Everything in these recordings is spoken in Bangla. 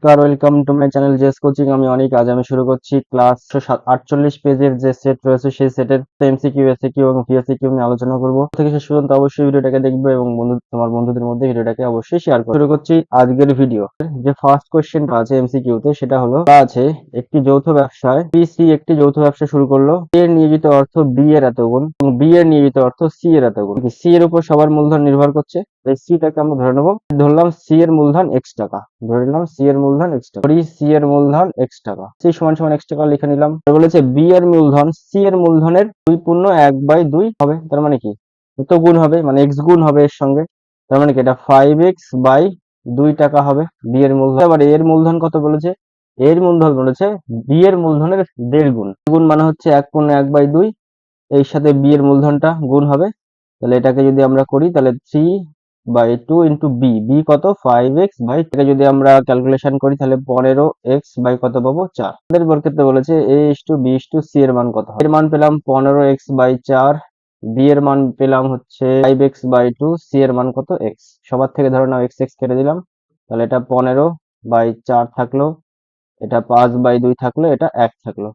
ওয়েলকাম টু মাই চ্যানেল জেস কোচিং। আমি অনেক আজ আমি শুরু করছি ক্লাস 48 পেজের যে সেট রয়েছে সেই সেটের এমসিকিউ এসিকিউ এবং ভিএসিকিউ নিয়ে আলোচনা করব। থেকে শেষ পর্যন্ত অবশ্যই ভিডিওটাকে দেখবে এবং তোমার বন্ধুদের মধ্যে ভিডিওটাকে অবশ্যই শেয়ার করো। শুরু করছি আজকের ভিডিও। যে ফার্স্ট কোশ্চেনটা আছে এমসিকিউতে সেটা হলো আছে একটি যৌথ ব্যবসায় সি একটি যৌথ ব্যবসা শুরু করলো। এ এর নিয়োজিত অর্থ বি এর এত গুণ এবং বি এর নিয়োজিত অর্থ সি এর এত গুণ। সি এর উপর সবার মূলধন নির্ভর করছে, তাই সিটাকে আমরা ধরে নেবো। ধরলাম সি এর মূলধন এক্স টাকা, ধরে নিলাম সি এর মূলধন এক্স টাকা, সি এর মূলধন এক্স টাকা, সি সমান সমান এক্স টাকা লিখে নিলাম। বলেছে বি এর মূলধন সি এর মূলধনের 2 × 1/2 হবে, তার মানে কি তো গুণ হবে, মানে এক্স গুণ হবে এর সঙ্গে, তার মানে কি এটা 5x/2 টাকা হবে বি এর মূলধন। এবার এর মূলধন কত বলেছে, এর মূলধন বলেছে বি এর মূলধনের 1.5 গুণ, গুণ মানে হচ্ছে 1/2, এর সাথে বি এর মূলধনটা গুণ হবে। তাহলে এটাকে যদি আমরা করি তাহলে 3/2 ইন্টু বি, বি কত 5x/, এটাকে যদি আমরা ক্যালকুলেশন করি তাহলে 15x/ কত পাবো 4। আমাদের বর্গক্ষেত্রে বলেছে a/b/c এর মান কত হবে, এর মান পেলাম 15x/4, বি এর মান পেলাম হচ্ছে 5x/2, সি এর মান কত x, সবার থেকে ধরে নাও x কেটে দিলাম, তাহলে এটা 15/4 থাকলো, এটা 5/2 থাকলো, এটা 1 থাকলো।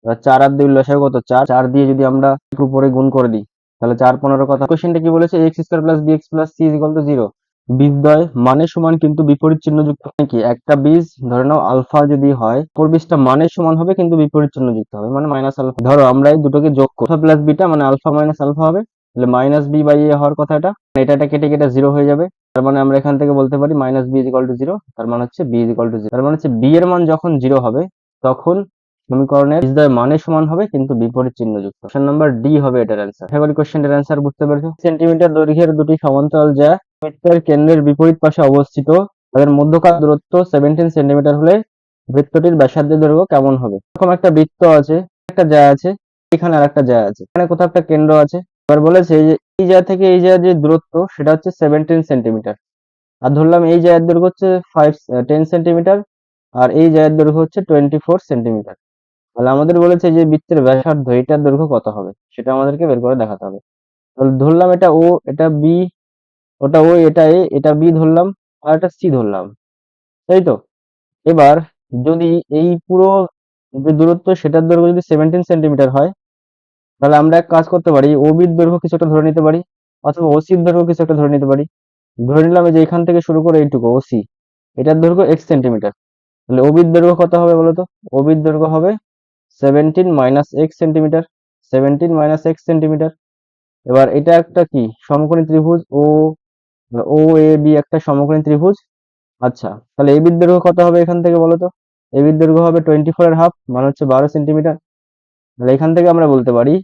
এবার 4 আর 2 লসাগু কত 4, 4 দিয়ে যদি আমরা উপরে গুণ করে দিই তাহলে 4×15 কত। কোশ্চেনটা কি বলেছে x² + bx + c = 0। বীজদ্বয় মানে সমান কিন্তু বিপরীত চিহ্ন যুক্ত, কি একটা বীজ ধরে নাও আলফা যদি হয়, অপর বীজটা মানে সমান হবে কিন্তু বিপরীত চিহ্ন যুক্ত হবে, মানে মাইনাস আলফা। ধরো আমরা এই দুটোকে যোগ করি, আলফা প্লাস বিটা মানে আলফা মাইনাস আলফা হবে, তাহলে -b/a হওয়ার কথা, এটা কেটে কেটে 0 হয়ে যাবে। তার মানে আমরা এখান থেকে বলতে পারি -b = 0, তার মানে হচ্ছে b = 0, তার মানে হচ্ছে b এর মান যখন 0 হবে তখন সমীকরণের বীজদ্বয় মানে সমান হবে কিন্তু বিপরীত চিহ্ন যুক্ত। অপশন নাম্বার ডি হবে এটার অ্যান্সার। আশা করি কোশ্চেনটার অ্যান্সার বুঝতে পেরেছো। সেন্টিমিটার দৈর্ঘ্যের দুটি সমান্তরাল জ্যা বৃত্তের কেন্দ্রের বিপরীত পাশে অবস্থিত, তাদের মধ্যকার দূরত্ব 17 সেন্টিমিটার হলে বৃত্তটির ব্যাসার্ধের দৈর্ঘ্য কেমন হবে। এরকম একটা বৃত্ত আছে, একটা জ্যা আছে, এখানে আর একটা জ্যা আছে, এখানে কোথাও একটা কেন্দ্র আছে। এবার বলেছে যে এই জ্যা থেকে এই জ্যার যে দূরত্ব সেটা হচ্ছে 17 সেন্টিমিটার, আর ধরলাম এই জ্যায়ের দৈর্ঘ্য হচ্ছে 10 সেন্টিমিটার, আর এই জ্যায়ের দৈর্ঘ্য হচ্ছে 24 সেন্টিমিটার। তাহলে আমাদের বলেছে যে বৃত্তের ব্যাসার্ধ এটার দৈর্ঘ্য কত হবে সেটা আমাদেরকে বের করে দেখাতে হবে। তাহলে ধরলাম এটা ও, এটা বি, ওটা ও, এটা এ, এটা বি ধরলাম, আর এটা সি ধরলাম, তাই তো। এবার যদি এই পুরো যে দূরত্ব সেটার দৈর্ঘ্য যদি 17 সেন্টিমিটার হয়, তাহলে আমরা এক কাজ করতে পারি, ও বির দৈর্ঘ্য কিছু একটা ধরে নিতে পারি, অথবা ও সির দৈর্ঘ্য কিছু একটা ধরে নিতে পারি। ধরে নিলাম যে এখান থেকে শুরু করে এইটুকু ও সি, এটার দৈর্ঘ্য x সেন্টিমিটার, তাহলে ওবির দৈর্ঘ্য কত হবে বলতো, ওবির দৈর্ঘ্য হবে 17 - x সেন্টিমিটার, 17 - x সেন্টিমিটার। এবার এটা একটা কি সমকোণী ত্রিভুজ, ও এ বি একটা সমকোণী ত্রিভুজ। আচ্ছা, তাহলে এবির দৈর্ঘ্য কত হবে এখান থেকে বলতো, এবির দৈর্ঘ্য হবে 24.5 মানে হচ্ছে 12 সেন্টিমিটার। তাহলে এখান থেকে আমরা বলতে পারি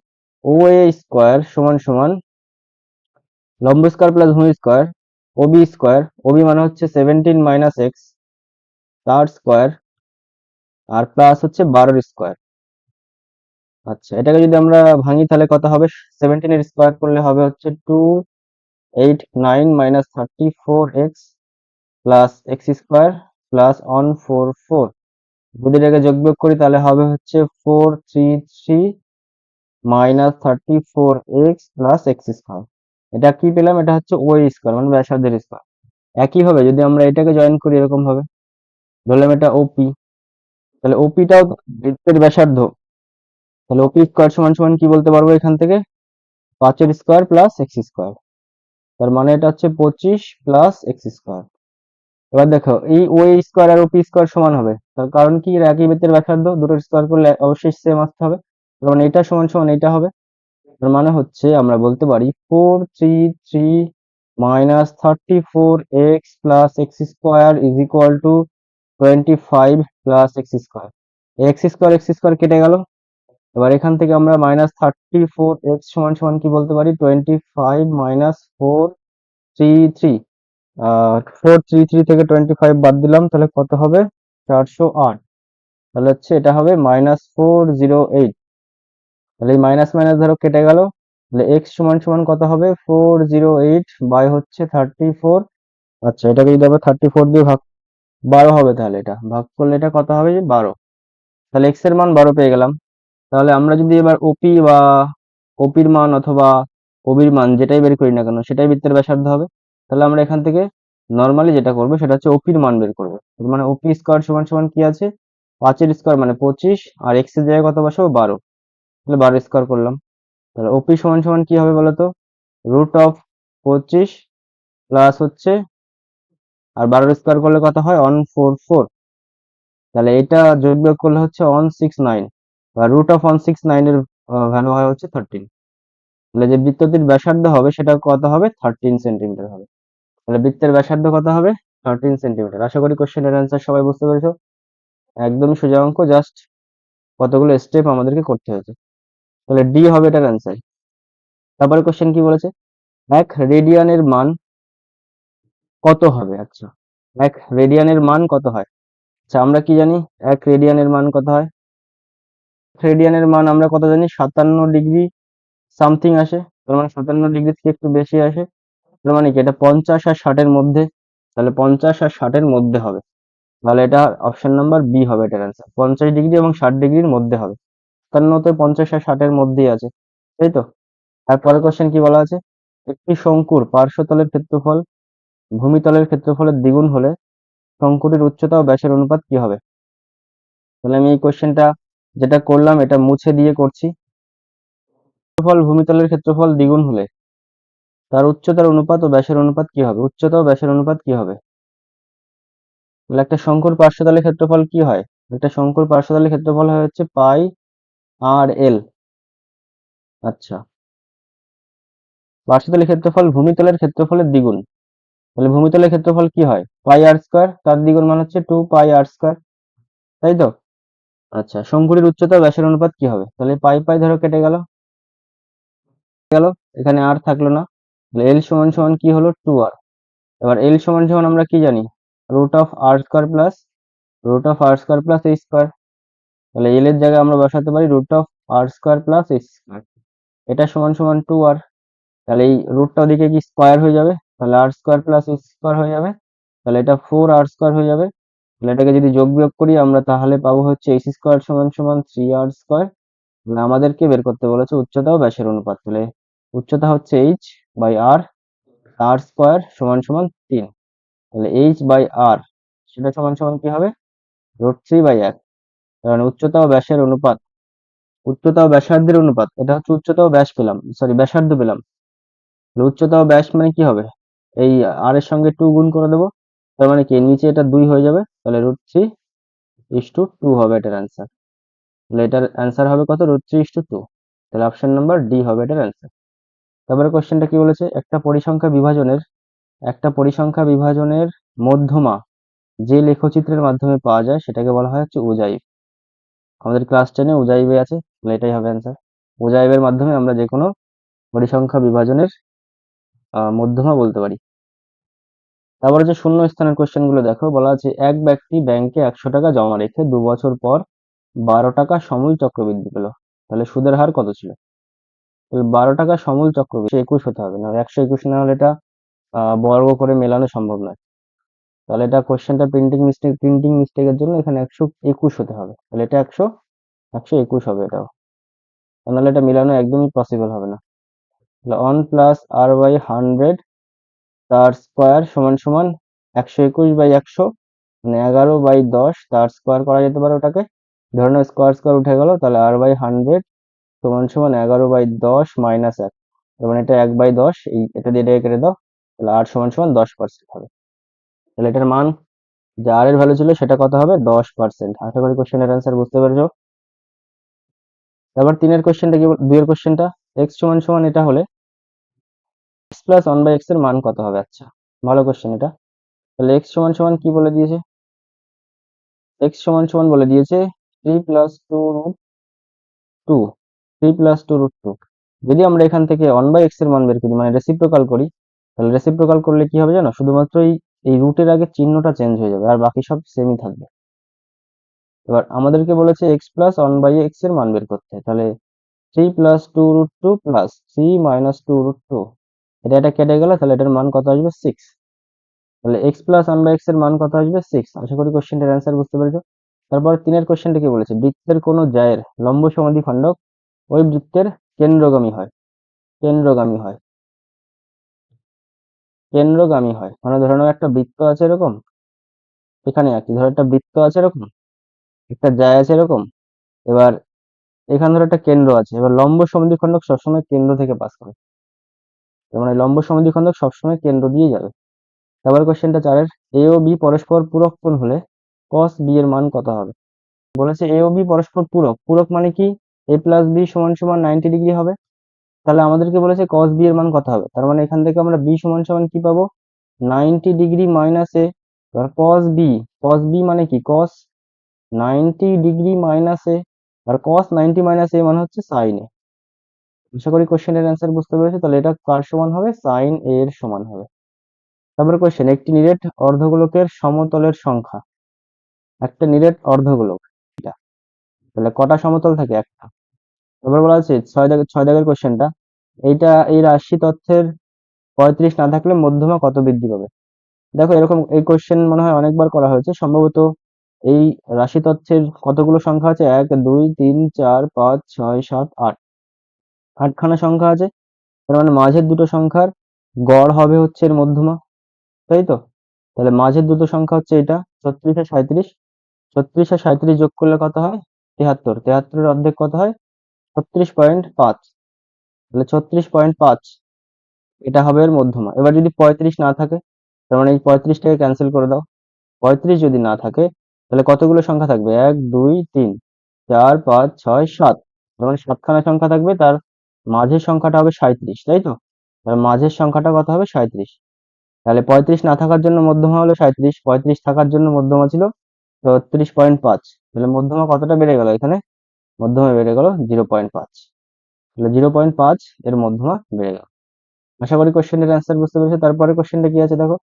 ও এ স্কোয়ার সমান সমান লম্ব স্কোয়ার প্লাস ভূমি স্কোয়ার ওবি স্কোয়ার, ওবি মানে হচ্ছে 17 - x তার স্কোয়ার, আর প্লাস হচ্ছে 12 স্কোয়ার। আচ্ছা, এটাকে যদি আমরা ভাঙি তাহলে কত হবে, 17 এর স্কোয়ার করলে হবে হচ্ছে 289 - 34x plus x square plus 144। যদি এটাকে যোগ বিয়োগ করি তাহলে হবে হচ্ছে 433 - 34x প্লাস এক্স স্কোয়ার। এটা কি পেলাম, এটা হচ্ছে ও স্কোয়ার মানে ব্যাসার্ধের স্কোয়ার। একইভাবে যদি আমরা এটাকে জয়েন করি এরকম ভাবে, ধরলাম এটা ওপি, তাহলে ওপিটাও বৃত্তের ব্যাসার্ধ, তাহলে ওপি স্কোয়ার সমান সমান কি বলতে পারবো এখান থেকে 5 এর স্কোয়ার প্লাস এক্স স্কোয়ার, তার মানে এটা হচ্ছে 25 প্লাস এক্স স্কোয়ার। এবার দেখো এই ও স্কোয়ার আর ওপি স্কোয়ার সমান হবে, তার কারণ কি এরা একই বৃত্তের ব্যাসার্ধ, দুটোর স্কোয়ার করলে অবশ্যই সেম আসতে হবে, তার মানে এটা সমান সমান এটা হবে। তার মানে হচ্ছে আমরা বলতে পারি 433 - 34x plus x square is equal to 25 plus x square. X square কেটে গেল। এবার এখান থেকে আমরা -34x সমান সমান কি বলতে পারি 25 - 433, 433 থেকে 25 বাদ দিলাম তাহলে কত হবে 408, তাহলে হচ্ছে এটা হবে -408। তাহলে এই মাইনাস মাইনাস ধরো কেটে গেল, তাহলে এক্স সমান সমান কত হবে 408 বাই হচ্ছে 34। আচ্ছা, এটাকে যদি আমরা 34 দিয়ে ভাগ 12 হবে, তাহলে এটা ভাগ করলে এটা কত হবে 12, তাহলে এক্স এর মান 12 পেয়ে গেলাম। তাহলে আমরা যদি এবার ওপি বা ওপির মান অথবা ওবির মান যেটাই বের করি না কেন সেটাই বৃত্তের ব্যাসার্ধ হবে। তাহলে আমরা এখান থেকে নর্মালি যেটা করবে সেটা হচ্ছে ওপির মান বের করবে। তার মানে ওপি স্কোয়ার সমান সমান কি আছে, 5 এর স্কোয়ার মানে 25, আর এক্স এর জায়গায় কত বসাবো 12, তাহলে 12 স্কোয়ার করলাম। তাহলে ওপি সমান সমান কি হবে বলতো, √25 প্লাস হচ্ছে, আর 12 স্কোয়ার করলে কত হয় 144, তাহলে এটা যোগ বিয়োগ করলে হচ্ছে 169, বা √169 এর ভ্যালু হয় হচ্ছে 13। তাহলে যে বৃত্তটির ব্যাসার্ধ হবে সেটা কত হবে, 13 সেন্টিমিটার হবে। তাহলে বৃত্তের ব্যাসার্ধ কত হবে, 13 সেন্টিমিটার। আশা করি কোশ্চেনের অ্যান্সার সবাই বুঝতে পেরেছো। একদমই সোজা অঙ্ক, জাস্ট কতগুলো স্টেপ আমাদেরকে করতে হয়েছে। তাহলে ডি হবে এটার অ্যান্সার। তারপরে কোশ্চেন কি বলেছে, 1 রেডিয়ানের মান কত হবে। আচ্ছা, 1 রেডিয়ানের মান কত হয়। আচ্ছা, আমরা কি জানি 1 রেডিয়ানের মান কত হয়। রেডিয়ানের মান আমরা কত জানি, 57 ডিগ্রি সামথিং আসে। তার মানে 57 ডিগ্রি থেকে একটু বেশি আসে। তার মানে কি এটা 50 আর 60-এর মধ্যে, তাহলে 50 আর 60-এর মধ্যে হবে। তাহলে এটা অপশন নাম্বার বি হবে এটার অ্যান্সার, 50 ডিগ্রি এবং 60 ডিগ্রির মধ্যে হবে। কারণ তো 50 আর 60-এর মধ্যেই আছে, তাই তো। তারপরে কোশ্চেন কি বলা আছে, একটি শঙ্কুর পার্শ্বতলের ক্ষেত্রফল ভূমিতলের ক্ষেত্রফলের দ্বিগুণ হলে শঙ্কুটির উচ্চতা ও ব্যাসের অনুপাত কি হবে। তাহলে আমি এই কোশ্চেনটা যেটা করলাম এটা মুছে দিয়ে করছি। ক্ষেত্রফল ভূমিতলের ক্ষেত্রফল দ্বিগুণ হলে তার উচ্চতার অনুপাত ও ব্যাসের অনুপাত কি হবে, উচ্চতা ও ব্যাসের অনুপাত কি হবে। তাহলে একটা শঙ্কুর পার্শ্বতলের ক্ষেত্রফল কি হয়, একটা শঙ্কুর পার্শ্বতলের ক্ষেত্রফল হয় হচ্ছে পাই আর এল। আচ্ছা, পার্শ্বতলের ক্ষেত্রফল ভূমিতলের ক্ষেত্রফলের দ্বিগুণ, তাহলে ভূমিতলের ক্ষেত্রফল কি হয় পাই আর স্কোয়ার, তার দ্বিগুণ মান হচ্ছে 2 পাই আর স্কোয়ার, তাই তো। আচ্ছা, শঙ্কুটির উচ্চতা ও ব্যাসের অনুপাত কি হবে, তাহলে পাই পাই ধরো কেটে গেল, এখানে আর থাকলো না। তাহলে এল সমান সমান কি হলো 2 আর। এবার এল সমান সমান আমরা কি জানি, √r² প্লাস এই স্কোয়ার। তাহলে এল এর জায়গায় আমরা বসাতে পারি √r²+h², এটা সমান সমান 2 আর। তাহলে এই রুটটা ওদিকে কি স্কোয়ার হয়ে যাবে, তাহলে r² + h² হয়ে যাবে, তাহলে এটা 4r² হয়ে যাবে। তাহলে এটাকে যদি যোগ বিয়োগ করি আমরা তাহলে পাবো হচ্ছে h² সমান সমান 3r²। মানে আমাদেরকে বের করতে বলেছে উচ্চতা ও ব্যাসের অনুপাত। তাহলে উচ্চতা হচ্ছে h/r, r² সমান সমান 3, তাহলে h/r সেটা সমান সমান কি হবে, √3/1। কারণ উচ্চতা ও ব্যাসের অনুপাত, উচ্চতা ও ব্যাসার্ধের অনুপাত, এটা হচ্ছে উচ্চতা ও ব্যাস পেলাম, সরি ব্যাসার্ধ পেলাম। তাহলে উচ্চতা ও ব্যাস মানে কি হবে, এই আর এর সঙ্গে 2 গুণ করে দেবো, তার মানে কি নিচে এটা 2 হয়ে যাবে, তাহলে √3:2 হবে এটার অ্যান্সার। তাহলে এটার অ্যান্সার হবে কত, √3:2। তাহলে অপশন নাম্বার ডি হবে এটার অ্যান্সার। তারপরে কোশ্চেনটা কি বলেছে, একটা পরিসংখ্যা বিভাজনের মধ্যমা যে লেখচিত্রের মাধ্যমে পাওয়া যায় সেটাকে বলা হয় হচ্ছে উজাইব। আমাদের ক্লাস 10-এ উজাইবে আছে, তাহলে এটাই হবে অ্যান্সার। উজাইবের মাধ্যমে আমরা যে কোনো পরিসংখ্যা বিভাজনের মধ্যমা বলতে পারি। তারপরে যে শূন্য স্থানের কোশ্চেন গুলো দেখো, বলা আছে এক ব্যক্তি ব্যাংকে 100 টাকা জমা রেখে 2 বছর পর 12 টাকা সমূল চক্রবৃদ্ধি পেল, তাহলে সুদের হার কত ছিল। তাহলে 12 টাকা সমূল চক্রবৃদ্ধি 21 হতে হবে, না 121 না হলে এটা বর্গ করে মেলানো সম্ভব নয়। তাহলে এটা কোশ্চেনটা প্রিন্টিং মিস্টেকের জন্য এখানে 121 হতে হবে, তাহলে এটা 121 হবে এটাও, নাহলে এটা মিলানো একদমই পসিবল হবে না। তাহলে 1 + r/100 তার স্কোয়ার সমান সমান 121/100, মানে 11/10, তার স্কোয়ার করা যেতে পারে ওটাকে, ধরে নাও স্কোয়ার স্কোয়ার উঠে গেল, তাহলে r/100 সমান সমান 11/10 - 1, মানে এটা 1/10, এই এটা দিয়ে এটাকে কেটে দাও, তাহলে r সমান সমান 10% হবে। তাহলে এটার মান যে r এর ভ্যালু ছিল সেটা কত হবে, 10%। আশা করি কোশ্চেনের অ্যান্সার বুঝতে পেরেছো। তারপর 3-এর কোশ্চেনটা কি, 2-এর কোশ্চেনটা, x সমান সমান এটা হলে x+1/x এর মান কত হবে। আচ্ছা, ভালো কোশ্চেন এটা। তাহলে x সমান সমান কি বলে দিয়েছে, x সমান সমান বলে দিয়েছে 3+2√2, 3+2√2। যদি আমরা এখান থেকে 1/x এর মান বের করি, মানে রেসিপ্রোকাল করি, তাহলে রেসিপ্রোকাল করলে কি হবে জানো, শুধুমাত্র এই রুটের আগে চিহ্নটা চেঞ্জ হয়ে যাবে, আর বাকি সব সেমই থাকবে। এবার আমাদেরকে বলেছে x+1/x এর মান বের করতে, তাহলে 3+2√2 প্লাস 3 - 2√2, এটা কেটে গেল, তাহলে এটার মান কত আসবে 6। তাহলে x+1/x এর মান কত আসবে 6। আশা করি কোশ্চেনটার অ্যান্সার বুঝতে পেরেছো। তারপর 3-এর কোশ্চেনটা কি বলেছে, বৃত্তের কোনো জায়ের লম্ব সমাধিখণ্ডক ওই বৃত্তের কেন্দ্রগামী হয়, কেন্দ্রগামী হয়। কেন্দ্রগামী হয়, মানে ধরে নাও একটা বৃত্ত আছে এরকম, এখানে আঁকি, ধরো একটা বৃত্ত আছে এরকম, একটা জায় আছে এরকম, এবার এখানে ধরো একটা কেন্দ্র আছে, এবার লম্ব সমদ্বিখণ্ডক সবসময় কেন্দ্র থেকে পাস করে, তার মানে লম্ব সমদ্বিখণ্ডক সবসময় কেন্দ্র দিয়ে যাবে। তারপর কোশ্চেনটা 4-এর, এ ও বি পরস্পর পূরক কোণ হলে cos বি এর মান কত হবে? বলেছে এ ও বি পরস্পর পূরক, পূরক মানে কি, এ প্লাস বি সমান সমান 90 ডিগ্রি হবে, তাহলে আমাদেরকে বলেছে cos বি এর মান কত হবে, তার মানে এখান থেকে আমরা বি সমান সমান কি পাবো, 90 ডিগ্রি মাইনাস এ, এবার cos বি মানে কি, cos 90 ডিগ্রি মাইনাস এ, আর cos 90 মাইনাস এ মানে হচ্ছে সাইন এ। আশা করি কোশ্চেনের অ্যান্সার বুঝতে পেরেছো, তাহলে এটা কার সমান হবে, সাইন এ এর সমান হবে। তারপরে কোশ্চেন, একটি নিরেট অর্ধগোলকের সমতলের সংখ্যা, একটা নিরেট অর্ধগোলক এটা, তাহলে কটা সমতল থাকে, একটা। তারপর বলা আছে 6 দাগের কোশ্চেনটা, এইটা এই রাশি তথ্যের 35 না থাকলে মধ্যমা কত বৃদ্ধি পাবে? দেখো এরকম এই কোশ্চেন মনে হয় অনেকবার করা হয়েছে সম্ভবত। এই রাশি তথ্যের কতগুলো সংখ্যা আছে, 1 2 3 4 5 6 7 8, আটখানা সংখ্যা আছে, তার মানে মাঝের দুটো সংখ্যার গড় হবে হচ্ছে এর মধ্যমা, তাই তো? তাহলে মাঝের দুটো সংখ্যা হচ্ছে এটা 36 আর 37, 36 আর 37 যোগ করলে কত হয়, 73, 73 এর অর্ধেক কত হয়, 36.5, তাহলে 36.5 এটা হবে এর মধ্যমা। এবার যদি 35 না থাকে, তার মানে এই 35টাকে ক্যান্সেল করে দাও, 35 যদি না থাকে তাহলে কতগুলো সংখ্যা থাকবে, 1 2 3 4 5 6 7, তার মানে 7খানা সংখ্যা থাকবে, তার মাঝের সংখ্যাটা হবে 37, তাই তো? তার মাঝের সংখ্যাটা কত হবে, 37। তাহলে 35 না থাকার জন্য মধ্যমা হলো 37, 35 থাকার জন্য মধ্যমা ছিল 36.5, তাহলে মধ্যমা কতটা বেড়ে গেল এখানে, মধ্যমা বেড়ে গেল 0.5, তাহলে 0.5 এর মধ্যমা বেড়ে গেল। আশা করি কোশ্চেনের অ্যান্সার বুঝতে পেরেছো। তারপরে কোশ্চেনটা কি আছে দেখো,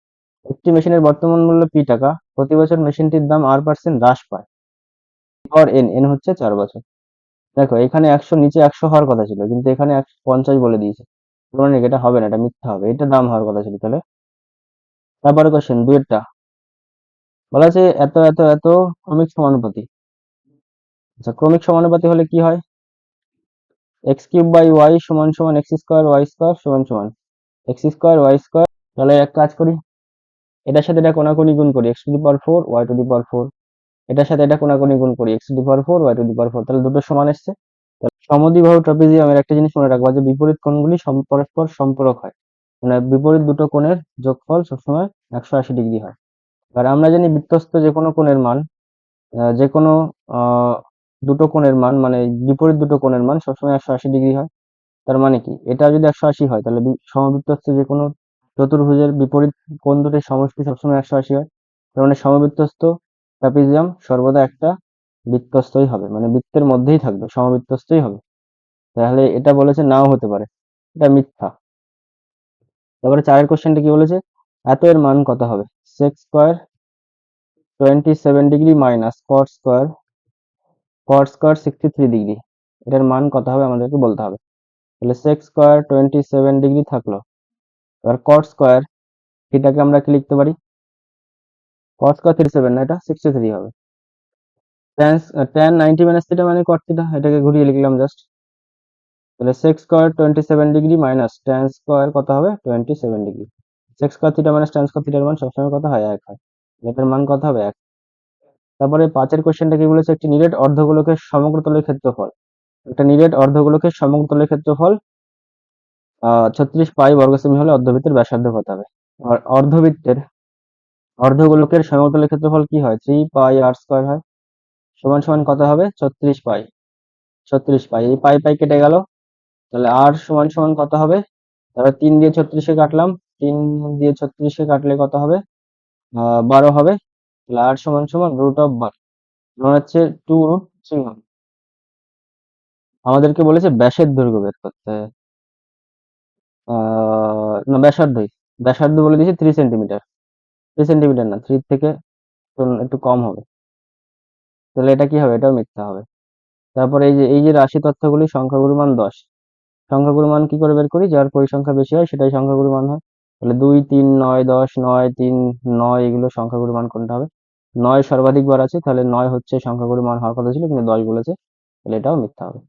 একটি মেশিনের বর্তমান মূল্য পি টাকা, প্রতি বছর মেশিনটির দাম r% হ্রাস পায়, পর এন, এন হচ্ছে 4 বছর। দেখো এখানে 100 নিচে 100 হওয়ার কথা ছিল, কিন্তু এখানে 150 বলে দিয়েছে, তার মানে এটা হবে না, এটা মিথ্যা হবে, এটা দাম হওয়ার কথা ছিল তাহলে। তারপরে কোশ্চেন 2-এরটা বলা আছে এত এত এত ক্রমিক সমানুপাতি। আচ্ছা ক্রমিক সমানুপাতি হলে কি হয়, এক্স কিউব বাই ওয়াই সমান সমান এক্স স্কোয়ার ওয়াই স্কোয়ার সমান সমান এক্স স্কোয়ার ওয়াই স্কোয়ার। তাহলে এক কাজ করি, এটার সাথে এটা কোনাকুনি গুণ করি, x to the power 4 y to the power 4, এটার সাথে এটা কোনাকুনি গুণ করি, x to the power 4 y to the power 4, তাহলে দুটো সমান এসছে। সমদ্বিবাহু ট্রাপিজিয়ামের একটা জিনিস মনে রাখবা, যে বিপরীত কোণগুলি পরস্পর সম্পূরক হয়, মানে বিপরীত দুটো কোণের যোগফল সবসময় 180 ডিগ্রি হয়। আর আমরা জানি বৃত্তস্থ যে কোনো কোণের মান, যে কোনো দুটো কোণের মান, মানে বিপরীত দুটো কোণের মান সবসময় 180 ডিগ্রি হয়। তার মানে কি, এটা যদি 180 হয় তাহলে সমবৃত্তস্থ যে কোনো চতুর্ভুজের বিপরীত কোণ দুটির সমষ্টি সবসময় 180 হয়, তার মানে সমবৃত্তস্থ ট্রাপিজিয়াম সর্বদা একটা বৃত্তস্থই হবে, মানে বৃত্তের মধ্যেই থাকবে, সমবৃত্তস্থই হবে। তাহলে এটা বলেছে নাও হতে পারে, এটা মিথ্যা। তারপরে 4-এর কোশ্চেনটা কি বলেছে, এত এর মান কত হবে, sec square 27 degree minus cot square 63 degree, এটার মান কত হবে আমাদেরকে বলতে হবে। তাহলে সেক স্কোয়ার 27 ডিগ্রি থাকলো, এবার কট স্কোয়ার থিটাকে আমরা কি লিখতে পারি, কট স্কোয়ার 37 না, এটা 63 হবে। tan 90 মাইনাস থিটা মানে কট থিটা, এটাকে ঘুরিয়ে লিখলাম জাস্ট। তাহলে sec square 27 degree minus tan square কত হবে, 27 degree. Sec square theta minus tan square থিটার মান সবসময় কত হয়, 1 হয়, এটার মান কত হবে, 1। তারপরে 5-এর কোশ্চেনটা কি বলেছে, একটি নিরেট অর্ধগোলকের সমগ্রতলের ক্ষেত্রফল, একটা নিরেট অর্ধগোলকের সমগ্রতলের ক্ষেত্রফল 36 পাই বর্গ সেমি হলে অর্ধবৃত্তের ব্যাসার্ধ কত হবে। আর অর্ধগোলকের সমগ্রতলের ক্ষেত্রফল কি হয়, 3 পাই আর স্কোয়ার হয়, সমান সমান কত হবে, 36 পাই। 36 পাই, এই পাই পাই কেটে গেল, তাহলে আর সমান সমান কত হবে, তারপর 3 দিয়ে 36-এ কাটলাম, 3 দিয়ে 36-এ কাটলে কত হবে, 12 হবে, তাহলে আর সমান সমান √12, মানে হচ্ছে 2√3 হবে। আমাদেরকে বলেছে ব্যাসের দৈর্ঘ্য বের করতে, না ব্যাসার্ধই, ব্যাসার্ধ বলে দিয়েছে 3 সেন্টিমিটার, 3 সেন্টিমিটার না, 3 থেকে একটু কম হবে, তাহলে এটা কি হবে, এটাও মিথ্যা হবে। তারপরে এই যে রাশি তথ্যগুলি সংখ্যাগুরু মান 10, সংখ্যাগুরু মান কি করে বের করি, যার পরিসংখ্যা বেশি হয় সেটাই সংখ্যাগুরু মান হয়। তাহলে 2 3 9 10 9 3 9 এগুলো সংখ্যাগুরু মান কোনটা হবে, 9 সর্বাধিক বার আছে, তাহলে 9 হচ্ছে সংখ্যাগুরু মান হওয়ার কথা ছিল, কিন্তু 10 বলেছে, তাহলে এটাও মিথ্যা হবে।